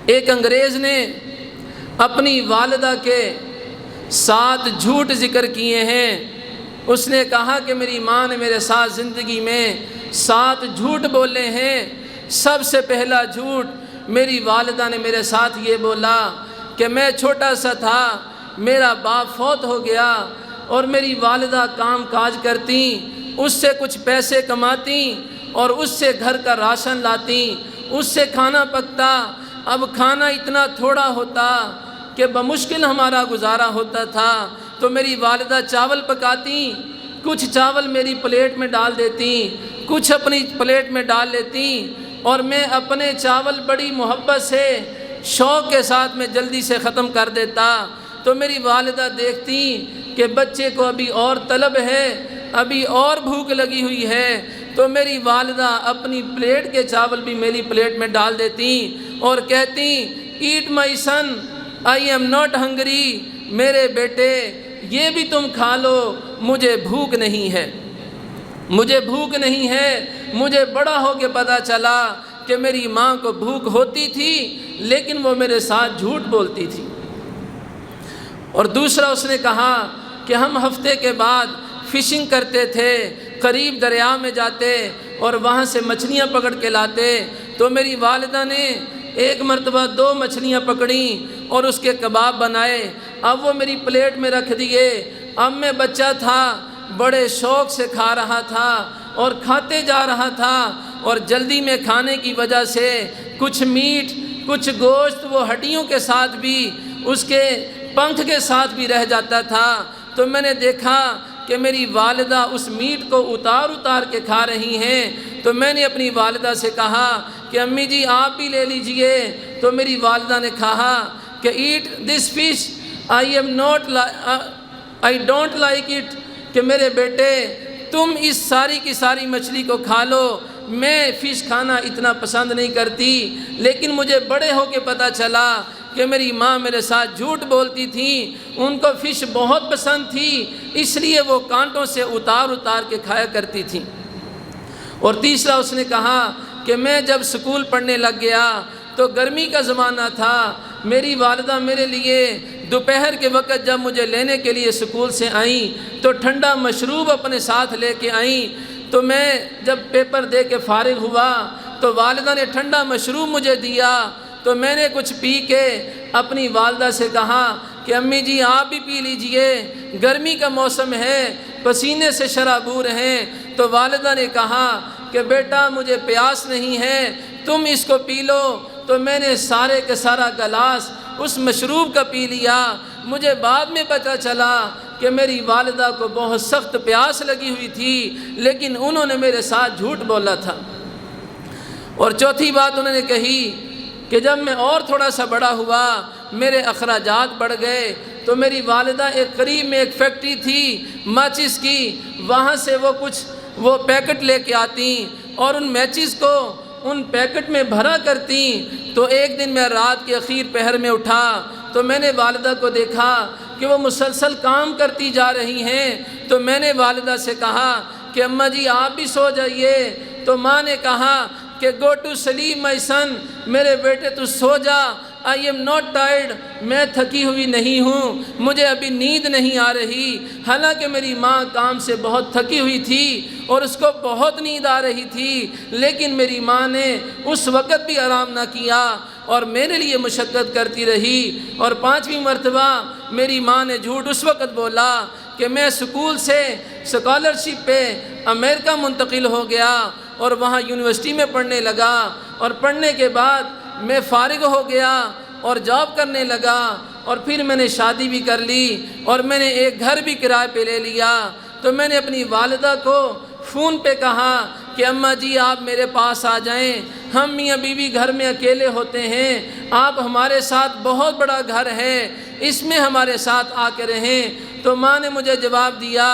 ایک انگریز نے اپنی والدہ کے 7 جھوٹ ذکر کیے ہیں۔ اس نے کہا کہ میری ماں نے میرے ساتھ زندگی میں 7 جھوٹ بولے ہیں۔ سب سے پہلا جھوٹ میری والدہ نے میرے ساتھ یہ بولا کہ میں چھوٹا سا تھا، میرا باپ فوت ہو گیا اور میری والدہ کام کاج کرتی، اس سے کچھ پیسے کماتی اور اس سے گھر کا راشن لاتی، اس سے کھانا پکتا۔ اب کھانا اتنا تھوڑا ہوتا کہ بمشکل ہمارا گزارا ہوتا تھا، تو میری والدہ چاول پکاتی، کچھ چاول میری پلیٹ میں ڈال دیتی، کچھ اپنی پلیٹ میں ڈال لیتی، اور میں اپنے چاول بڑی محبت سے شوق کے ساتھ میں جلدی سے ختم کر دیتا۔ تو میری والدہ دیکھتی کہ بچے کو ابھی اور طلب ہے، ابھی اور بھوک لگی ہوئی ہے، تو میری والدہ اپنی پلیٹ کے چاول بھی میری پلیٹ میں ڈال دیتی اور کہتی eat my son I am not hungry, میرے بیٹے یہ بھی تم کھا لو، مجھے بھوک نہیں ہے، مجھے بھوک نہیں ہے۔ مجھے بڑا ہو کے پتہ چلا کہ میری ماں کو بھوک ہوتی تھی لیکن وہ میرے ساتھ جھوٹ بولتی تھی۔ اور دوسرا اس نے کہا کہ ہم ہفتے کے بعد فشنگ کرتے تھے، قریب دریا میں جاتے اور وہاں سے مچھلیاں پکڑ کے لاتے، تو میری والدہ نے ایک مرتبہ 2 مچھلیاں پکڑیں اور اس کے کباب بنائے، اب وہ میری پلیٹ میں رکھ دیے۔ اب میں بچہ تھا، بڑے شوق سے کھا رہا تھا اور کھاتے جا رہا تھا، اور جلدی میں کھانے کی وجہ سے کچھ میٹ، کچھ گوشت وہ ہڈیوں کے ساتھ بھی، اس کے پنکھ کے ساتھ بھی رہ جاتا تھا۔ تو میں نے دیکھا کہ میری والدہ اس میٹ کو اتار اتار کے کھا رہی ہیں، تو میں نے اپنی والدہ سے کہا کہ امی جی آپ بھی لے لیجئے۔ تو میری والدہ نے کہا کہ eat this fish I don't like it, کہ میرے بیٹے تم اس ساری کی ساری مچھلی کو کھا لو، میں فش کھانا اتنا پسند نہیں کرتی، لیکن مجھے بڑے ہو کے پتہ چلا کہ میری ماں میرے ساتھ جھوٹ بولتی تھی، ان کو فش بہت پسند تھی، اس لیے وہ کانٹوں سے اتار اتار کے کھایا کرتی تھی۔ اور تیسرا اس نے کہا کہ میں جب سکول پڑھنے لگ گیا تو گرمی کا زمانہ تھا، میری والدہ میرے لیے دوپہر کے وقت جب مجھے لینے کے لیے سکول سے آئیں تو ٹھنڈا مشروب اپنے ساتھ لے کے آئیں، تو میں جب پیپر دے کے فارغ ہوا تو والدہ نے ٹھنڈا مشروب مجھے دیا، تو میں نے کچھ پی کے اپنی والدہ سے کہا کہ امی جی آپ بھی پی لیجئے، گرمی کا موسم ہے، پسینے سے شرابور ہیں۔ تو والدہ نے کہا کہ بیٹا مجھے پیاس نہیں ہے، تم اس کو پی لو۔ تو میں نے سارے کا سارا گلاس اس مشروب کا پی لیا۔ مجھے بعد میں پتہ چلا کہ میری والدہ کو بہت سخت پیاس لگی ہوئی تھی، لیکن انہوں نے میرے ساتھ جھوٹ بولا تھا۔ اور چوتھی بات انہوں نے کہی کہ جب میں اور تھوڑا سا بڑا ہوا، میرے اخراجات بڑھ گئے، تو میری والدہ ایک قریب میں ایک فیکٹری تھی ماچس کی، وہاں سے وہ پیکٹ لے کے آتی اور ان میچز کو ان پیکٹ میں بھرا کرتی۔ تو ایک دن میں رات کے اخیر پہر میں اٹھا تو میں نے والدہ کو دیکھا کہ وہ مسلسل کام کرتی جا رہی ہیں، تو میں نے والدہ سے کہا کہ اماں جی آپ بھی سو جائیے۔ تو ماں نے کہا کہ گو ٹو سلیپ مائی سن، میرے بیٹے تو سو جا، آئی ایم ناٹ ٹائرڈ، میں تھکی ہوئی نہیں ہوں، مجھے ابھی نیند نہیں آ رہی۔ حالانکہ میری ماں کام سے بہت تھکی ہوئی تھی اور اس کو بہت نیند آ رہی تھی، لیکن میری ماں نے اس وقت بھی آرام نہ کیا اور میرے لیے مشقت کرتی رہی۔ اور 5ویں مرتبہ میری ماں نے جھوٹ اس وقت بولا کہ میں سکول سے اسکالرشپ پہ امریکہ منتقل ہو گیا اور وہاں یونیورسٹی میں پڑھنے لگا، اور پڑھنے کے بعد میں فارغ ہو گیا اور جاب کرنے لگا، اور پھر میں نے شادی بھی کر لی اور میں نے ایک گھر بھی کرائے پہ لے لیا۔ تو میں نے اپنی والدہ کو فون پہ کہا کہ اماں جی آپ میرے پاس آ جائیں، ہم میاں بیوی گھر میں اکیلے ہوتے ہیں، آپ ہمارے ساتھ بہت بڑا گھر ہے، اس میں ہمارے ساتھ آ کے رہیں۔ تو ماں نے مجھے جواب دیا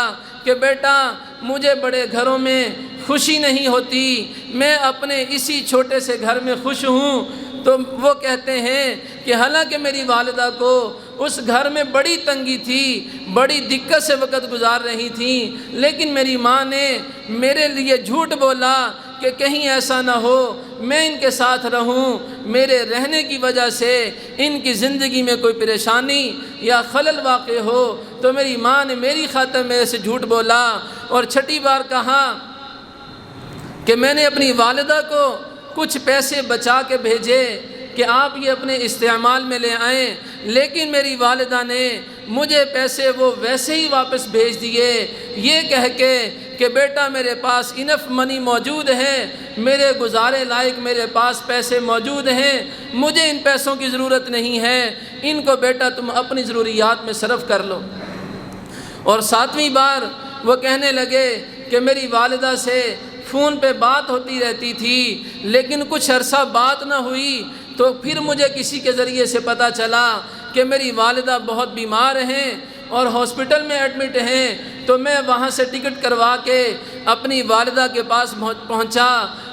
کہ بیٹا مجھے بڑے گھروں میں خوشی نہیں ہوتی، میں اپنے اسی چھوٹے سے گھر میں خوش ہوں۔ تو وہ کہتے ہیں کہ حالانکہ میری والدہ کو اس گھر میں بڑی تنگی تھی، بڑی دقت سے وقت گزار رہی تھیں، لیکن میری ماں نے میرے لیے جھوٹ بولا کہ کہیں ایسا نہ ہو میں ان کے ساتھ رہوں، میرے رہنے کی وجہ سے ان کی زندگی میں کوئی پریشانی یا خلل واقع ہو تو میری ماں نے میری خاطر میرے سے جھوٹ بولا۔ اور چھٹی بار کہا کہ میں نے اپنی والدہ کو کچھ پیسے بچا کے بھیجے کہ آپ یہ اپنے استعمال میں لے آئیں، لیکن میری والدہ نے مجھے پیسے وہ ویسے ہی واپس بھیج دیے، یہ کہہ کے کہ بیٹا میرے پاس انف منی موجود ہے، میرے گزارے لائق میرے پاس پیسے موجود ہیں، مجھے ان پیسوں کی ضرورت نہیں ہے، ان کو بیٹا تم اپنی ضروریات میں صرف کر لو۔ اور 7ویں بار وہ کہنے لگے کہ میری والدہ سے فون پہ بات ہوتی رہتی تھی، لیکن کچھ عرصہ بات نہ ہوئی تو پھر مجھے کسی کے ذریعے سے پتہ چلا کہ میری والدہ بہت بیمار ہیں اور ہاسپٹل میں ایڈمٹ ہیں، تو میں وہاں سے ٹکٹ کروا کے اپنی والدہ کے پاس پہنچا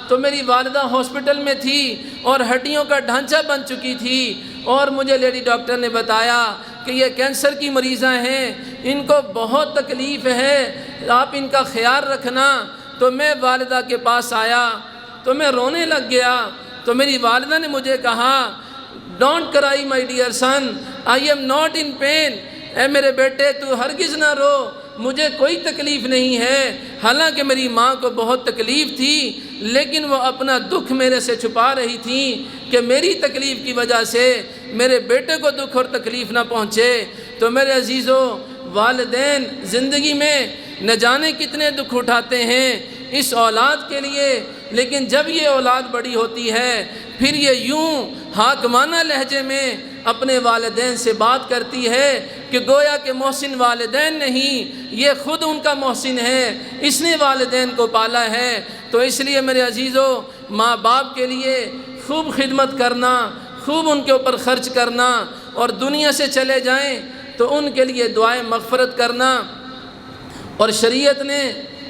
تو میری والدہ ہاسپٹل میں تھی اور ہڈیوں کا ڈھانچہ بن چکی تھی، اور مجھے لیڈی ڈاکٹر نے بتایا کہ یہ کینسر کی مریضہ ہیں، ان کو بہت تکلیف ہے، آپ ان کا خیال رکھنا۔ تو میں والدہ کے پاس آیا تو میں رونے لگ گیا، تو میری والدہ نے مجھے کہا don't cry my dear son, I am not in pain, اے میرے بیٹے تو ہرگز نہ رو، مجھے کوئی تکلیف نہیں ہے۔ حالانکہ میری ماں کو بہت تکلیف تھی، لیکن وہ اپنا دکھ میرے سے چھپا رہی تھی کہ میری تکلیف کی وجہ سے میرے بیٹے کو دکھ اور تکلیف نہ پہنچے۔ تو میرے عزیزو، والدین زندگی میں نہ جانے کتنے دکھ اٹھاتے ہیں اس اولاد کے لیے، لیکن جب یہ اولاد بڑی ہوتی ہے پھر یہ یوں حاکمانہ لہجے میں اپنے والدین سے بات کرتی ہے کہ گویا کہ محسن والدین نہیں، یہ خود ان کا محسن ہے، اس نے والدین کو پالا ہے۔ تو اس لیے میرے عزیزو، ماں باپ کے لیے خوب خدمت کرنا، خوب ان کے اوپر خرچ کرنا، اور دنیا سے چلے جائیں تو ان کے لیے دعائیں مغفرت کرنا۔ اور شریعت نے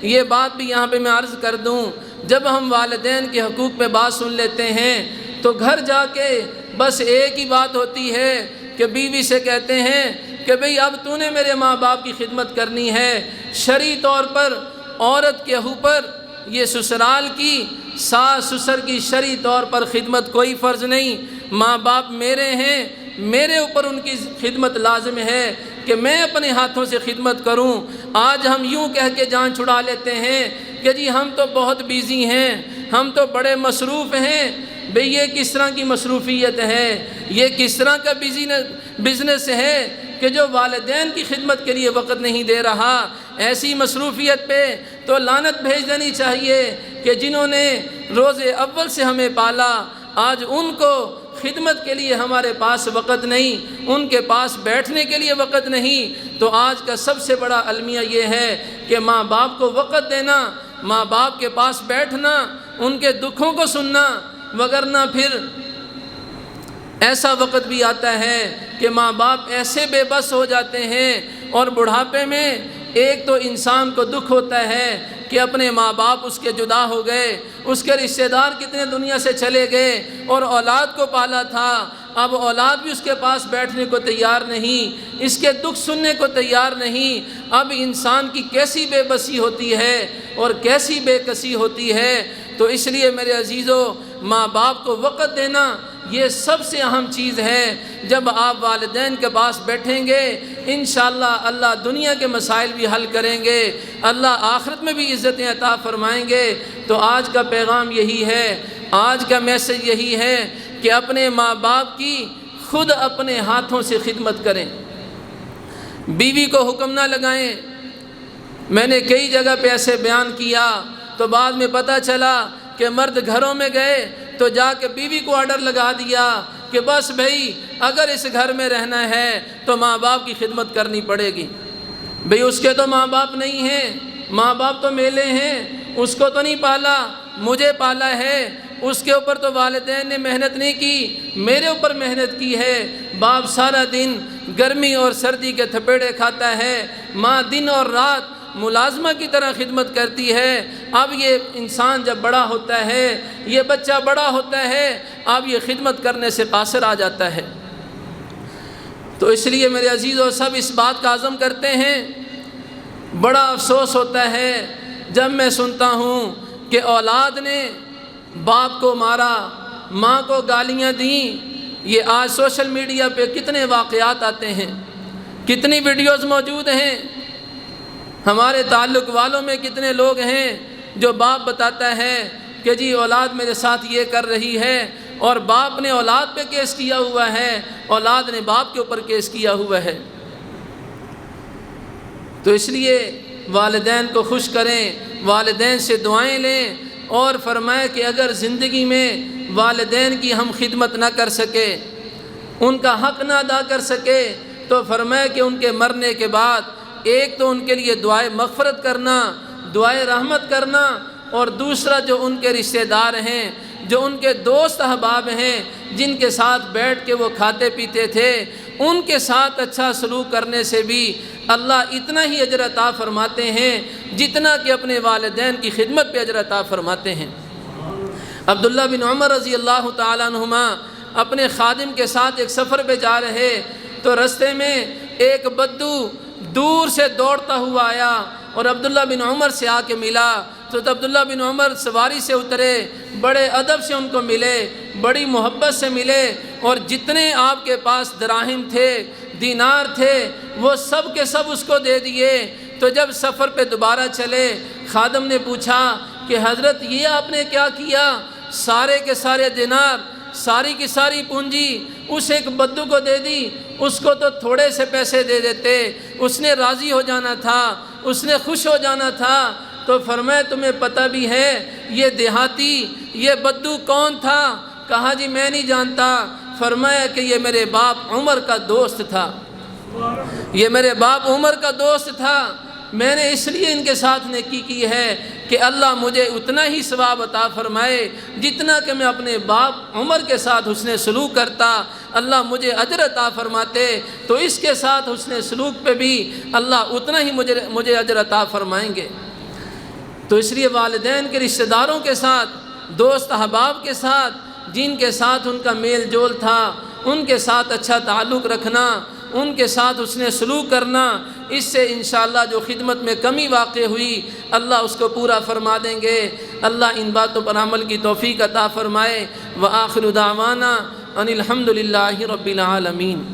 یہ بات بھی یہاں پہ میں عرض کر دوں، جب ہم والدین کے حقوق پہ بات سن لیتے ہیں تو گھر جا کے بس ایک ہی بات ہوتی ہے کہ بیوی سے کہتے ہیں کہ بھئی اب تو نے میرے ماں باپ کی خدمت کرنی ہے۔ شرعی طور پر عورت کے اوپر یہ سسرال کی، ساس سسر کی شرعی طور پر خدمت کوئی فرض نہیں، ماں باپ میرے ہیں، میرے اوپر ان کی خدمت لازم ہے کہ میں اپنے ہاتھوں سے خدمت کروں۔ آج ہم یوں کہہ کے جان چھڑا لیتے ہیں کہ جی ہم تو بہت بیزی ہیں، ہم تو بڑے مصروف ہیں۔ بھئی یہ کس طرح کی مصروفیت ہے، یہ کس طرح کا بزنس ہے کہ جو والدین کی خدمت کے لیے وقت نہیں دے رہا؟ ایسی مصروفیت پہ تو لعنت بھیج دینی چاہیے کہ جنہوں نے روز اول سے ہمیں پالا، آج ان کو خدمت کے لیے ہمارے پاس وقت نہیں، ان کے پاس بیٹھنے کے لیے وقت نہیں۔ تو آج کا سب سے بڑا المیہ یہ ہے کہ ماں باپ کو وقت دینا، ماں باپ کے پاس بیٹھنا، ان کے دکھوں کو سننا، وگرنہ پھر ایسا وقت بھی آتا ہے کہ ماں باپ ایسے بے بس ہو جاتے ہیں، اور بڑھاپے میں ایک تو انسان کو دکھ ہوتا ہے کہ اپنے ماں باپ اس کے جدا ہو گئے، اس کے رشتہ دار کتنے دنیا سے چلے گئے، اور اولاد کو پالا تھا، اب اولاد بھی اس کے پاس بیٹھنے کو تیار نہیں، اس کے دکھ سننے کو تیار نہیں۔ اب انسان کی کیسی بے بسی ہوتی ہے اور کیسی بے کسی ہوتی ہے۔ تو اس لیے میرے عزیزو، ماں باپ کو وقت دینا یہ سب سے اہم چیز ہے۔ جب آپ والدین کے پاس بیٹھیں گے انشاءاللہ اللہ دنیا کے مسائل بھی حل کریں گے، اللہ آخرت میں بھی عزتیں عطا فرمائیں گے۔ تو آج کا پیغام یہی ہے، آج کا میسج یہی ہے کہ اپنے ماں باپ کی خود اپنے ہاتھوں سے خدمت کریں، بیوی کو حکم نہ لگائیں۔ میں نے کئی جگہ پہ ایسے بیان کیا تو بعد میں پتہ چلا کہ مرد گھروں میں گئے تو جا کے بیوی کو آرڈر لگا دیا کہ بس بھئی اگر اس گھر میں رہنا ہے تو ماں باپ کی خدمت کرنی پڑے گی۔ بھئی اس کے تو ماں باپ نہیں ہیں، ماں باپ تو میلے ہیں، اس کو تو نہیں پالا، مجھے پالا ہے، اس کے اوپر تو والدین نے محنت نہیں کی، میرے اوپر محنت کی ہے۔ باپ سارا دن گرمی اور سردی کے تھپیڑے کھاتا ہے، ماں دن اور رات ملازمہ کی طرح خدمت کرتی ہے۔ اب یہ انسان جب بڑا ہوتا ہے، یہ بچہ بڑا ہوتا ہے، اب یہ خدمت کرنے سے قاصر آ جاتا ہے۔ تو اس لیے میرے عزیزو، سب اس بات کا عزم کرتے ہیں۔ بڑا افسوس ہوتا ہے جب میں سنتا ہوں کہ اولاد نے باپ کو مارا، ماں کو گالیاں دیں، یہ آج سوشل میڈیا پہ کتنے واقعات آتے ہیں، کتنی ویڈیوز موجود ہیں۔ ہمارے تعلق والوں میں کتنے لوگ ہیں جو باپ بتاتا ہے کہ جی اولاد میرے ساتھ یہ کر رہی ہے، اور باپ نے اولاد پہ کیس کیا ہوا ہے، اولاد نے باپ کے اوپر کیس کیا ہوا ہے۔ تو اس لیے والدین کو خوش کریں، والدین سے دعائیں لیں، اور فرمائے کہ اگر زندگی میں والدین کی ہم خدمت نہ کر سکے، ان کا حق نہ ادا کر سکے، تو فرمائے کہ ان کے مرنے کے بعد ایک تو ان کے لیے دعائے مغفرت کرنا، دعائے رحمت کرنا، اور دوسرا جو ان کے رشتہ دار ہیں، جو ان کے دوست احباب ہیں، جن کے ساتھ بیٹھ کے وہ کھاتے پیتے تھے، ان کے ساتھ اچھا سلوک کرنے سے بھی اللہ اتنا ہی اجر عطا فرماتے ہیں جتنا کہ اپنے والدین کی خدمت پہ اجر عطا فرماتے ہیں۔ عبداللہ بن عمر رضی اللہ تعالیٰ عنہما اپنے خادم کے ساتھ ایک سفر پہ جا رہے، تو رستے میں ایک بدو دور سے دوڑتا ہوا آیا اور عبداللہ بن عمر سے آ کے ملا، تو عبداللہ بن عمر سواری سے اترے، بڑے ادب سے ان کو ملے، بڑی محبت سے ملے، اور جتنے آپ کے پاس دراہم تھے، دینار تھے، وہ سب کے سب اس کو دے دیے۔ تو جب سفر پہ دوبارہ چلے، خادم نے پوچھا کہ حضرت یہ آپ نے کیا کیا؟ سارے کے سارے دینار، ساری کی ساری پونجی اس ایک بدو کو دے دی، اس کو تو تھوڑے سے پیسے دے دیتے، اس نے راضی ہو جانا تھا، اس نے خوش ہو جانا تھا۔ تو فرمایا تمہیں پتہ بھی ہے یہ دیہاتی، یہ بدو کون تھا؟ کہا جی میں نہیں جانتا۔ فرمایا کہ یہ میرے باپ عمر کا دوست تھا، یہ میرے باپ عمر کا دوست تھا، میں نے اس لیے ان کے ساتھ نیکی کی ہے کہ اللہ مجھے اتنا ہی ثواب عطا فرمائے جتنا کہ میں اپنے باپ عمر کے ساتھ حسن سلوک کرتا، اللہ مجھے اجر عطا فرماتے، تو اس کے ساتھ حسن سلوک پہ بھی اللہ اتنا ہی مجھے اجر عطا فرمائیں گے۔ تو اس لیے والدین کے رشتہ داروں کے ساتھ، دوست احباب کے ساتھ، جن کے ساتھ ان کا میل جول تھا، ان کے ساتھ اچھا تعلق رکھنا، ان کے ساتھ حسن سلوک کرنا، اس سے انشاءاللہ جو خدمت میں کمی واقع ہوئی اللہ اس کو پورا فرما دیں گے۔ اللہ ان باتوں پر عمل کی توفیق عطا فرمائے۔ وآخر دعوانا ان الحمد للہ رب العالمین۔